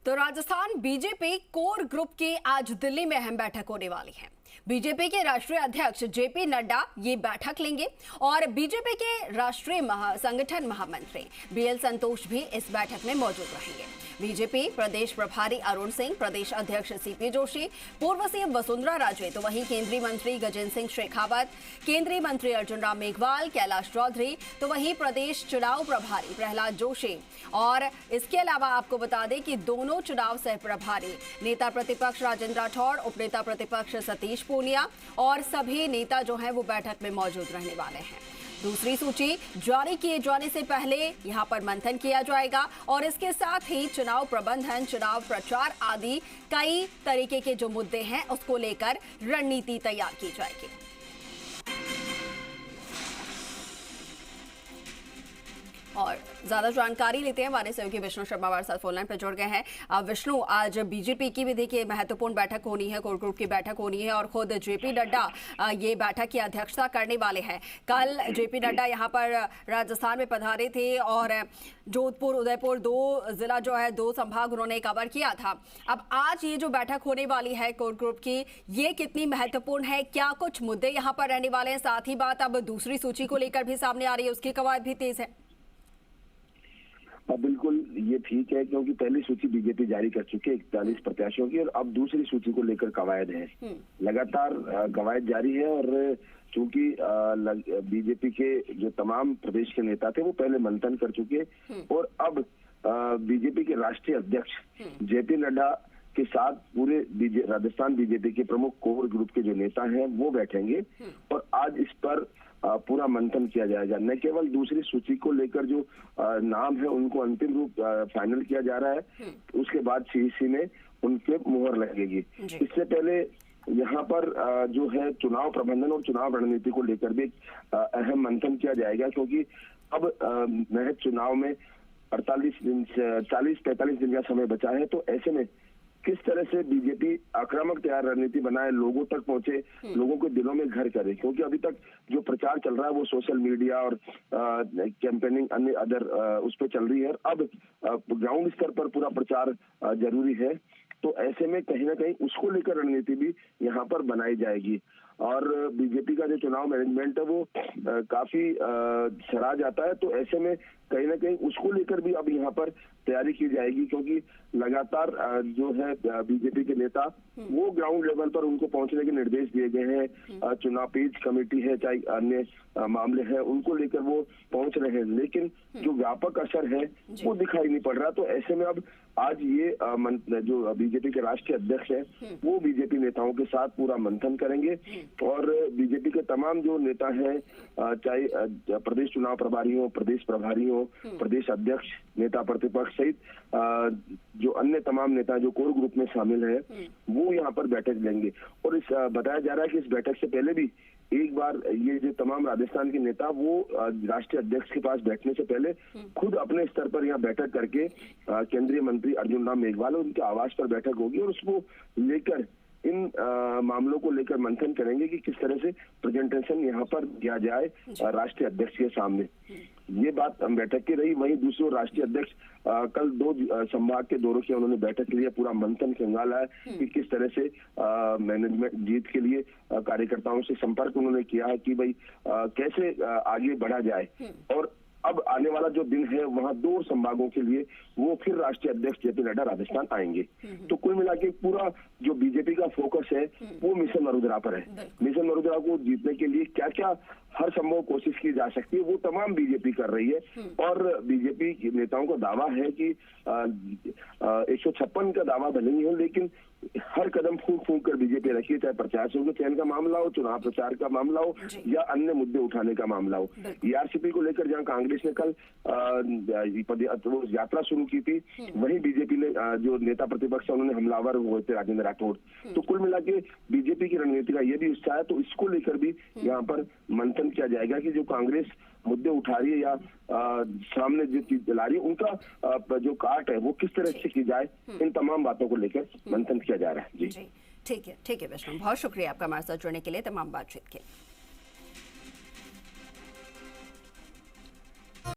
तो Rajasthan BJP core group की आज दिल्ली में अहम बैठक होने वाली है। बीजेपी के राष्ट्रीय अध्यक्ष जेपी नड्डा ये बैठक लेंगे और बीजेपी के राष्ट्रीय संगठन महामंत्री बीएल संतोष भी इस बैठक में मौजूद रहेंगे। बीजेपी प्रदेश प्रभारी अरुण सिंह, प्रदेश अध्यक्ष सीपी जोशी, पूर्व सीएम वसुंधरा राजे, तो वहीं केंद्रीय मंत्री गजेंद्र सिंह शेखावत, केंद्रीय मंत्री अर्जुन राम मेघवाल, कैलाश चौधरी, तो वहीं प्रदेश चुनाव प्रभारी प्रहलाद जोशी। और इसके अलावा आपको बता दें कि दोनों चुनाव सह प्रभारी नेता प्रतिपक्ष राजेंद्र राठौड़, उपनेता प्रतिपक्ष सतीश पूनिया और सभी नेता जो हैं वो बैठक में मौजूद रहने वाले हैं। दूसरी सूची जारी किए जाने से पहले यहां पर मंथन किया जाएगा और इसके साथ ही चुनाव प्रबंधन, चुनाव प्रचार आदि कई तरीके के जो मुद्दे हैं उसको लेकर रणनीति तैयार की जाएगी। और ज्यादा जानकारी लेते हैं, हमारे सहयोगी विष्णु शर्मा हमारे साथ फोनलाइन पर जुड़ गए हैं। विष्णु, आज बीजेपी की भी देखिए महत्वपूर्ण बैठक होनी है, कोर ग्रुप की बैठक होनी है और खुद जेपी नड्डा ये बैठक की अध्यक्षता करने वाले हैं। कल जेपी नड्डा यहाँ पर राजस्थान में पधारे थे और जोधपुर, उदयपुर दो जिला जो है, दो संभाग उन्होंने कवर किया था। अब आज ये जो बैठक होने वाली है कोर ग्रुप की, ये कितनी महत्वपूर्ण है? क्या कुछ मुद्दे यहाँ पर रहने वाले हैं? साथ ही बात अब दूसरी सूची को लेकर भी सामने आ रही है, उसकी कवायद भी तेज है। बिल्कुल ये ठीक है, क्योंकि पहली सूची बीजेपी जारी कर चुकी है 41 प्रत्याशियों की और अब दूसरी सूची को लेकर कवायद है। लगातार कवायद जारी है और चूंकि बीजेपी के जो तमाम प्रदेश के नेता थे वो पहले मंथन कर चुके और अब बीजेपी के राष्ट्रीय अध्यक्ष जेपी नड्डा के साथ पूरे राजस्थान बीजेपी के प्रमुख कोर ग्रुप के जो नेता हैं वो बैठेंगे और आज इस पर पूरा मंथन किया जाएगा। न केवल दूसरी सूची को लेकर जो नाम है उनको अंतिम रूप फाइनल किया जा रहा है, उसके बाद सीईसी में उनके मुहर लगेगी। इससे पहले यहाँ पर जो है चुनाव प्रबंधन और चुनाव रणनीति को लेकर भी अहम मंथन किया जाएगा, क्योंकि अब महज चुनाव में 40-45 दिन का समय बचा है। तो ऐसे में किस तरह से बीजेपी आक्रामक तैयार रणनीति बनाए, लोगों तक पहुंचे, लोगों के दिलों में घर करे, क्योंकि अभी तक जो प्रचार चल रहा है वो सोशल मीडिया और कैंपेनिंग अन्य अदर उस पर चल रही है। अब ग्राउंड स्तर पर पूरा प्रचार जरूरी है। तो ऐसे में कहीं ना कहीं उसको लेकर रणनीति भी यहाँ पर बनाई जाएगी और बीजेपी का जो चुनाव मैनेजमेंट है वो काफी सराहा जाता है। तो ऐसे में कहीं ना कहीं उसको लेकर भी अब यहाँ पर तैयारी की जाएगी, क्योंकि लगातार जो है बीजेपी के नेता वो ग्राउंड लेवल पर उनको पहुंचने के निर्देश दिए गए हैं। चुनाव पेज कमेटी है, चाहे अन्य मामले हैं, उनको लेकर वो पहुंच रहे हैं, लेकिन जो व्यापक असर है वो दिखाई नहीं पड़ रहा। तो ऐसे में अब आज ये जो बीजेपी के राष्ट्रीय अध्यक्ष है वो बीजेपी नेताओं के साथ पूरा मंथन करेंगे और बीजेपी के तमाम जो नेता हैं, चाहे प्रदेश चुनाव प्रभारी हो, प्रदेश प्रभारी हो, प्रदेश अध्यक्ष, नेता प्रतिपक्ष सहित जो अन्य तमाम नेता जो कोर ग्रुप में शामिल है वो यहाँ पर बैठक लेंगे। और इस बताया जा रहा है कि इस बैठक से पहले भी एक बार ये जो तमाम राजस्थान के नेता वो राष्ट्रीय अध्यक्ष के पास बैठने से पहले खुद अपने स्तर पर यहाँ बैठक करके केंद्रीय मंत्री अर्जुन राम मेघवाल उनके आवास पर बैठक होगी और उसको लेकर इन मामलों को लेकर मंथन करेंगे कि किस तरह से प्रेजेंटेशन यहाँ पर दिया जाए राष्ट्रीय अध्यक्ष के सामने। ये बात बैठक की रही। वहीं दूसरी राष्ट्रीय अध्यक्ष कल 2 संभाग के दौरों की उन्होंने बैठक के लिए पूरा मंथन खंगाला है कि किस तरह से मैनेजमेंट जीत के लिए कार्यकर्ताओं से संपर्क उन्होंने किया है कि भाई कैसे आगे बढ़ा जाए। और अब आने वाला जो दिन है वहां 2 संभागों के लिए वो फिर राष्ट्रीय अध्यक्ष जेपी नड्डा राजस्थान आएंगे। तो कुल मिला के पूरा जो बीजेपी का फोकस है वो मिशन वडोदरा पर है। मिशन वडोदरा को जीतने के लिए क्या क्या हर संभव कोशिश की जा सकती है वो तमाम बीजेपी कर रही है। और बीजेपी के नेताओं का दावा है कि 156 का दावा भले ही हो, लेकिन हर कदम फूंक फूंक कर बीजेपी रखी है, चाहे प्रत्याशियों के चयन का मामला हो, चुनाव प्रचार का मामला हो या अन्य मुद्दे उठाने का मामला हो। ईआरसीपी को लेकर जहां कांग्रेस ने कल यात्रा शुरू की थी, वहीं बीजेपी ने जो नेता प्रतिपक्ष उन्होंने हमलावर हुए थे राजेंद्र राठौड़। तो कुल मिला के बीजेपी की रणनीति का ये भी हिस्सा है। तो इसको लेकर भी यहाँ पर मंथन किया जाएगा कि जो कांग्रेस मुद्दे उठा रही है या सामने जो चीज ला रही है उनका जो काट है वो किस तरह से की जाए, इन तमाम बातों को लेकर मंथन किया जा रहा है। जी ठीक है विष्णु, बहुत शुक्रिया आपका हमारे साथ जुड़ने के लिए, तमाम बातचीत के लिए।